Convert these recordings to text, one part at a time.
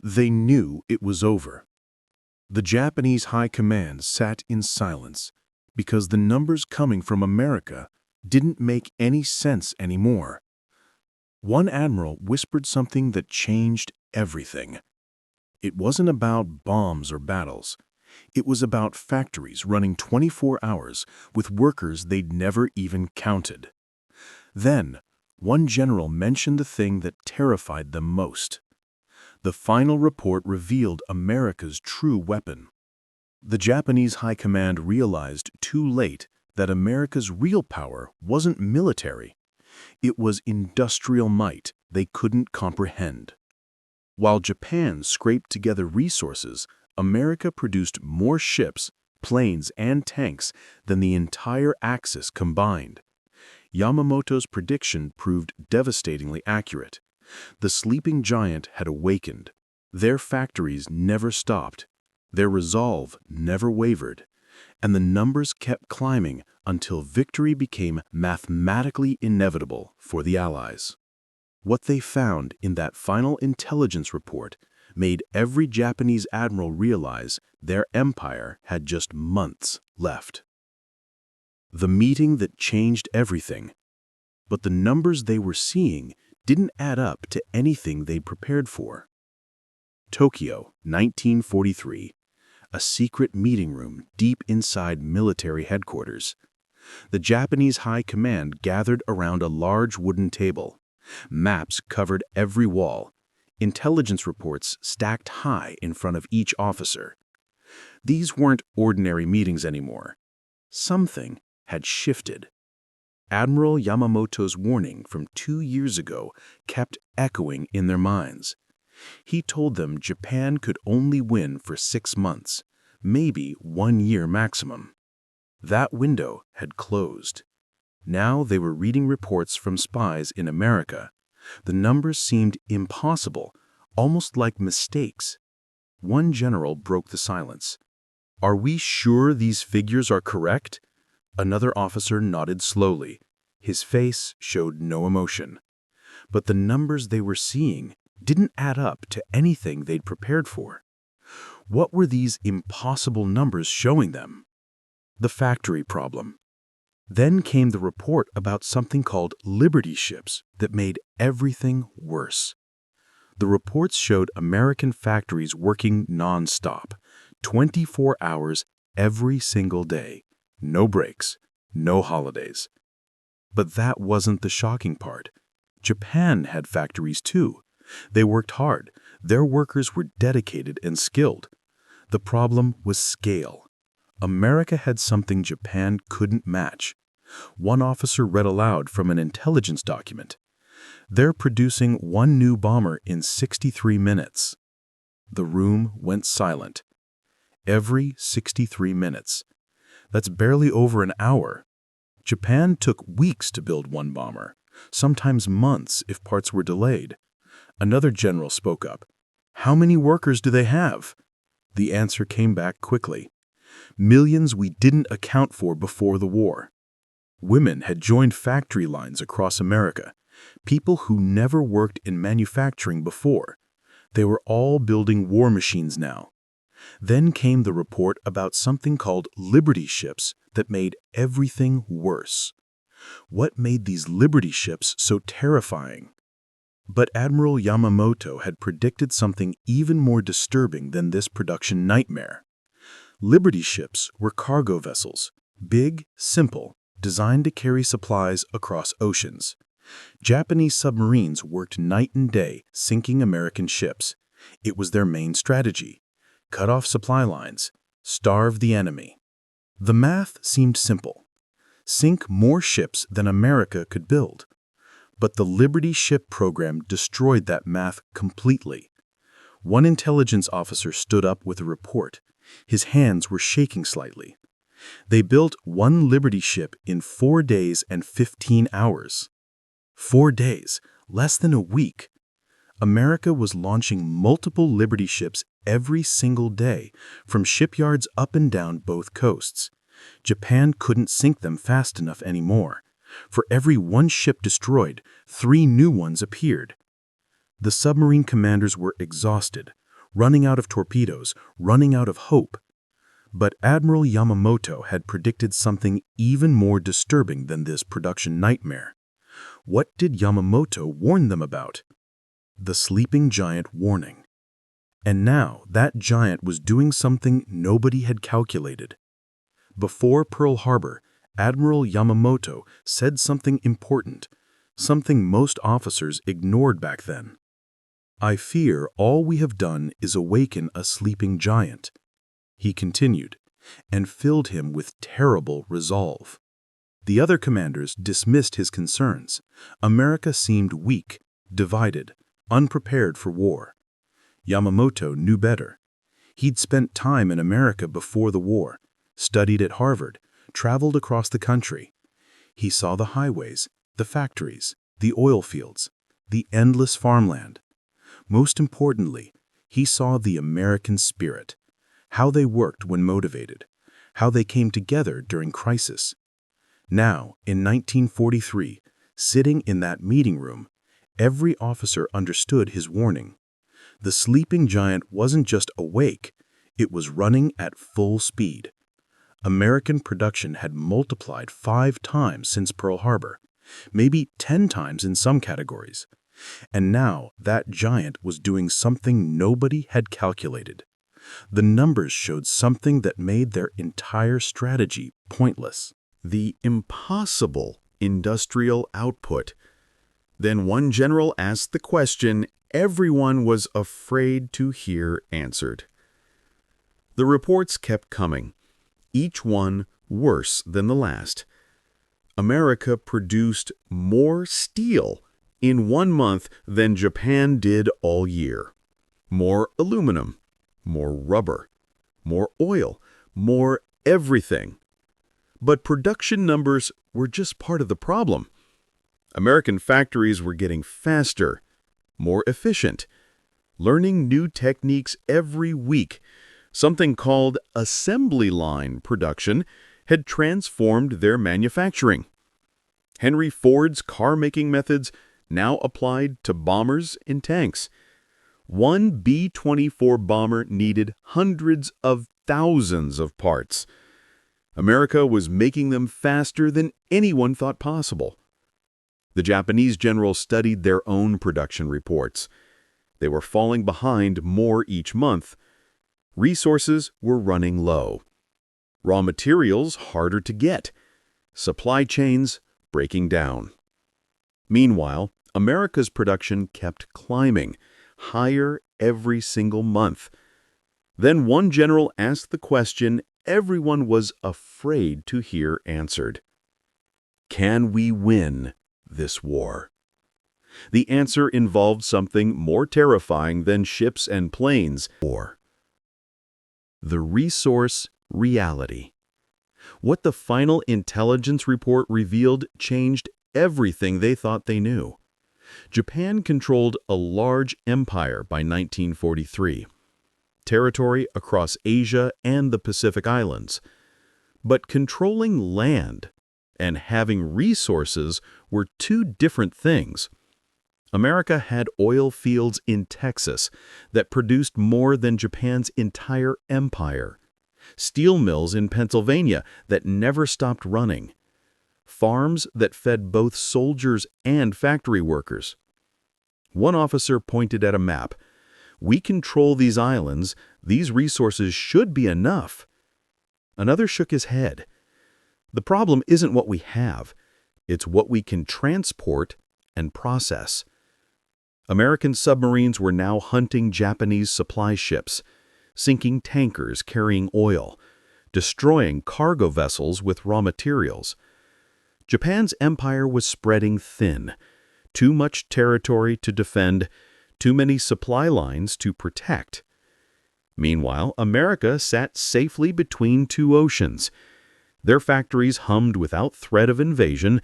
They knew it was over. The Japanese High Command sat in silence because the numbers coming from America didn't make any sense anymore. One admiral whispered something that changed everything. It wasn't about bombs or battles. It was about factories running 24 hours with workers they'd never even counted. Then, one general mentioned the thing that terrified them most. The final report revealed America's true weapon. The Japanese High Command realized too late that America's real power wasn't military. It was industrial might they couldn't comprehend. While Japan scraped together resources, America produced more ships, planes, and tanks than the entire Axis combined. Yamamoto's prediction proved devastatingly accurate. The sleeping giant had awakened. Their factories never stopped. Their resolve never wavered. And the numbers kept climbing until victory became mathematically inevitable for the Allies. What they found in that final intelligence report made every Japanese admiral realize their empire had just months left. The meeting that changed everything. But the numbers they were seeing didn't add up to anything they'd prepared for. Tokyo, 1943. A secret meeting room deep inside military headquarters. The Japanese High Command gathered around a large wooden table. Maps covered every wall. Intelligence reports stacked high in front of each officer. These weren't ordinary meetings anymore. Something had shifted. Admiral Yamamoto's warning from 2 years ago kept echoing in their minds. He told them Japan could only win for 6 months, maybe 1 year maximum. That window had closed. Now they were reading reports from spies in America. The numbers seemed impossible, almost like mistakes. One general broke the silence. "Are we sure these figures are correct?" Another officer nodded slowly. His face showed no emotion. But the numbers they were seeing didn't add up to anything they'd prepared for. What were these impossible numbers showing them? The factory problem. Then came the report about something called Liberty ships that made everything worse. The reports showed American factories working non-stop, 24 hours every single day. No breaks, no holidays. But that wasn't the shocking part. Japan had factories too. They worked hard. Their workers were dedicated and skilled. The problem was scale. America had something Japan couldn't match. One officer read aloud from an intelligence document. "They're producing 1 new bomber in 63 minutes. The room went silent. Every 63 minutes. That's barely over an hour. Japan took weeks to build 1 bomber, sometimes months if parts were delayed. Another general spoke up. "How many workers do they have?" The answer came back quickly. "Millions we didn't account for before the war." Women had joined factory lines across America, people who never worked in manufacturing before. They were all building war machines now. Then came the report about something called Liberty ships that made everything worse. What made these Liberty ships so terrifying? But Admiral Yamamoto had predicted something even more disturbing than this production nightmare. Liberty ships were cargo vessels, big, simple, designed to carry supplies across oceans. Japanese submarines worked night and day sinking American ships. It was their main strategy. Cut off supply lines, starve the enemy. The math seemed simple. Sink more ships than America could build. But the Liberty ship program destroyed that math completely. One intelligence officer stood up with a report. His hands were shaking slightly. They built 1 Liberty ship in 4 days and 15 hours. 4 days, less than a week. America was launching multiple Liberty ships every single day from shipyards up and down both coasts. Japan couldn't sink them fast enough anymore. For every 1 ship destroyed, 3 new ones appeared. The submarine commanders were exhausted. running out of torpedoes, running out of hope. But Admiral Yamamoto had predicted something even more disturbing than this production nightmare. What did Yamamoto warn them about? The sleeping giant warning. And now that giant was doing something nobody had calculated. Before Pearl Harbor, Admiral Yamamoto said something important, something most officers ignored back then. "I fear all we have done is awaken a sleeping giant," he continued, and filled him with terrible resolve. The other commanders dismissed his concerns. America seemed weak, divided, unprepared for war. Yamamoto knew better. He'd spent time in America before the war, studied at Harvard, traveled across the country. He saw the highways, the factories, the oil fields, the endless farmland. Most importantly, he saw the American spirit, how they worked when motivated, how they came together during crisis. Now, in 1943, sitting in that meeting room, every officer understood his warning. The sleeping giant wasn't just awake, it was running at full speed. American production had multiplied 5 times since Pearl Harbor, maybe 10 times in some categories. And now that giant was doing something nobody had calculated. The numbers showed something that made their entire strategy pointless. The impossible industrial output. Then one general asked the question everyone was afraid to hear answered. The reports kept coming, each one worse than the last. America produced more steel in 1 month than Japan did all year. More aluminum, more rubber, more oil, more everything. But production numbers were just part of the problem. American factories were getting faster, more efficient, learning new techniques every week. Something called assembly line production had transformed their manufacturing. Henry Ford's car-making methods now applied to bombers and tanks. One B-24 bomber needed hundreds of thousands of parts. America was making them faster than anyone thought possible. The Japanese generals studied their own production reports. They were falling behind more each month. Resources were running low. Raw materials harder to get. Supply chains breaking down. Meanwhile, America's production kept climbing, higher every single month. Then one general asked the question everyone was afraid to hear answered. Can we win this war? The answer involved something more terrifying than ships and planes. War. The resource reality. What the final intelligence report revealed changed everything they thought they knew. Japan controlled a large empire by 1943, territory across Asia and the Pacific Islands. But controlling land and having resources were 2 different things. America had oil fields in Texas that produced more than Japan's entire empire, steel mills in Pennsylvania that never stopped running, farms that fed both soldiers and factory workers. One officer pointed at a map. We control these islands, these resources should be enough. Another shook his head. The problem isn't what we have, it's what we can transport and process. American submarines were now hunting Japanese supply ships, sinking tankers carrying oil, destroying cargo vessels with raw materials. Japan's empire was spreading thin, too much territory to defend, too many supply lines to protect. Meanwhile, America sat safely between 2 oceans. Their factories hummed without threat of invasion,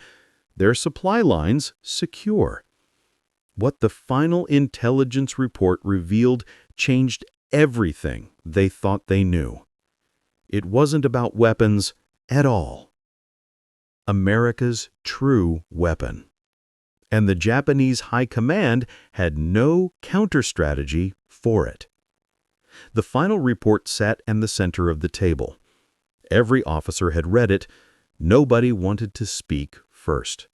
their supply lines secure. What the final intelligence report revealed changed everything they thought they knew. It wasn't about weapons at all. America's true weapon. And the Japanese high command had no counter-strategy for it. The final report sat in the center of the table. Every officer had read it. Nobody wanted to speak first.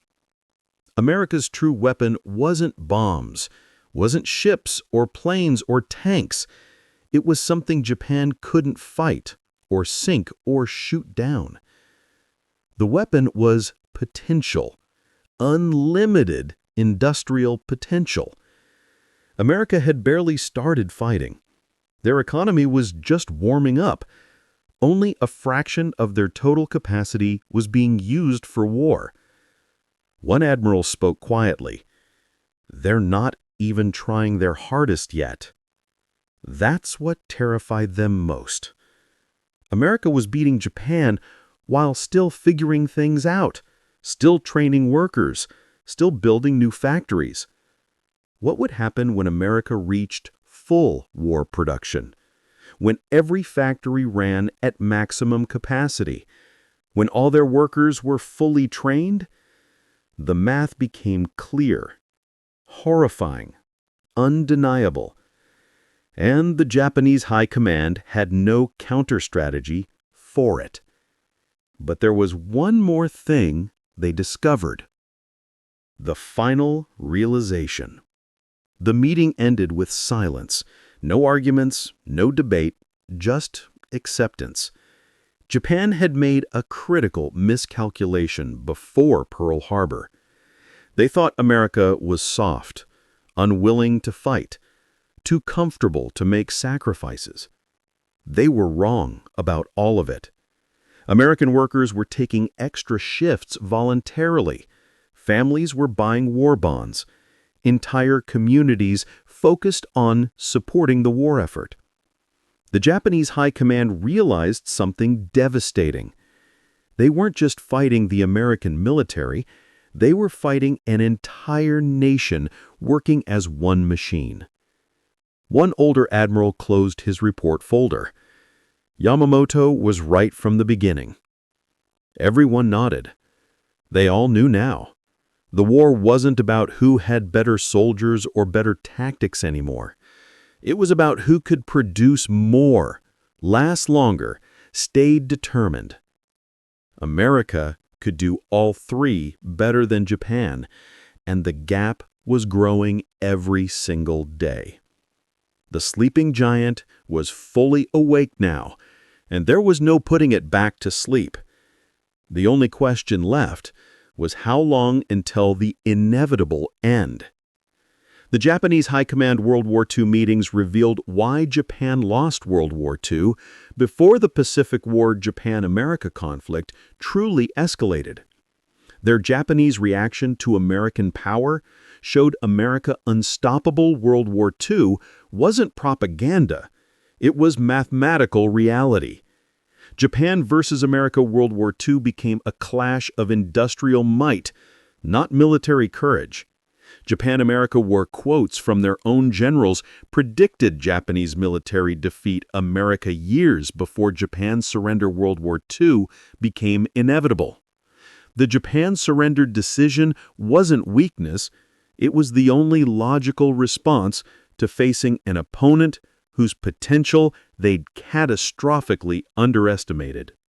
America's true weapon wasn't bombs, wasn't ships or planes or tanks. It was something Japan couldn't fight or sink or shoot down. The weapon was potential, unlimited industrial potential. America had barely started fighting. Their economy was just warming up. Only a fraction of their total capacity was being used for war. One admiral spoke quietly. "They're not even trying their hardest yet." That's what terrified them most. America was beating Japan while still figuring things out, still training workers, still building new factories. What would happen when America reached full war production? When every factory ran at maximum capacity? When all their workers were fully trained? The math became clear, horrifying, undeniable. And the Japanese High Command had no counter-strategy for it. But there was one more thing they discovered. The final realization. The meeting ended with silence. No arguments, no debate, just acceptance. Japan had made a critical miscalculation before Pearl Harbor. They thought America was soft, unwilling to fight, too comfortable to make sacrifices. They were wrong about all of it. American workers were taking extra shifts voluntarily. Families were buying war bonds. Entire communities focused on supporting the war effort. The Japanese High Command realized something devastating. They weren't just fighting the American military, they were fighting an entire nation working as one machine. One older admiral closed his report folder. Yamamoto was right from the beginning. Everyone nodded. They all knew now. The war wasn't about who had better soldiers or better tactics anymore. It was about who could produce more, last longer, stay determined. America could do all three better than Japan, and the gap was growing every single day. The sleeping giant was fully awake now, and there was no putting it back to sleep. The only question left was how long until the inevitable end. The Japanese High Command World War II meetings revealed why Japan lost World War II before the Pacific War Japan-America conflict truly escalated. Their Japanese reaction to American power showed America unstoppable. World War II wasn't propaganda, it was mathematical reality. Japan versus America World War II became a clash of industrial might, not military courage. Japan-America War quotes from their own generals predicted Japanese military defeat America years before Japan's surrender. World War II became inevitable. The Japan surrendered decision wasn't weakness, it was the only logical response to facing an opponent whose potential they'd catastrophically underestimated.